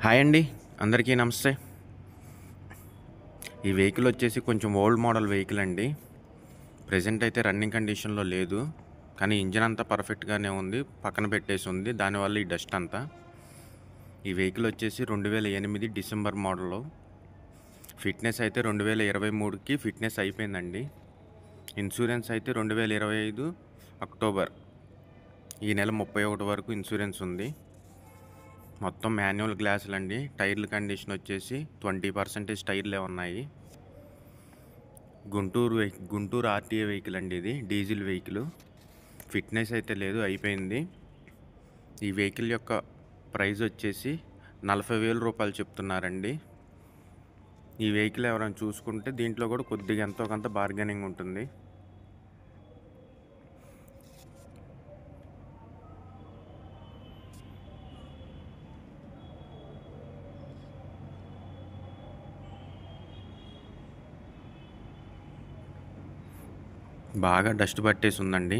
Hi అండి. అందరికీ నమస్తే. ఈ వెహికల్ వచ్చేసి కొంచెం ఓల్డ్ మోడల్ వెహికల్ అండి. ప్రెజెంట్ అయితే రన్నింగ్ కండిషన్‌లో లేదు. కానీ ఇంజిన్ అంతా పర్ఫెక్ట్‌గానే ఉంది. పక్కన పెట్టేసి ఉంది. దానివల్ల ఈ డస్ట్ అంతా. ఈ వెహికల్ వచ్చేసి 2008 డిసెంబర్ మోడలు. ఫిట్‌నెస్ అయితే 2023కి ఫిట్‌నెస్ అయిపోయిందండి. ఇన్సూరెన్స్ అయితే 2025 అక్టోబర్ ఈ నెల 31 వరకు ఇన్సూరెన్స్ ఉంది. మొత్తం మాన్యువల్ గ్లాసులండి. టైర్ల కండిషన్ వచ్చేసి 20% టైర్లే ఉన్నాయి. గుంటూరు ఆర్టీఏ వెహికల్ అండి ఇది. Diesel vehicle. ఫిట్నెస్ అయితే లేదు, అయిపోయింది. ఈ వెహికల్ యొక్క ప్రైస్ వచ్చేసి 40,000 రూపాయలు చెప్తున్నారండి. ఈ వెహికల్ ఎవరైనా చూసుకుంటే దీంట్లో కూడా కొద్దిగా ఎంతో కొంత బార్గెనింగ్ ఉంటుంది. బాగా డస్ట్ పట్టేసి ఉందండి.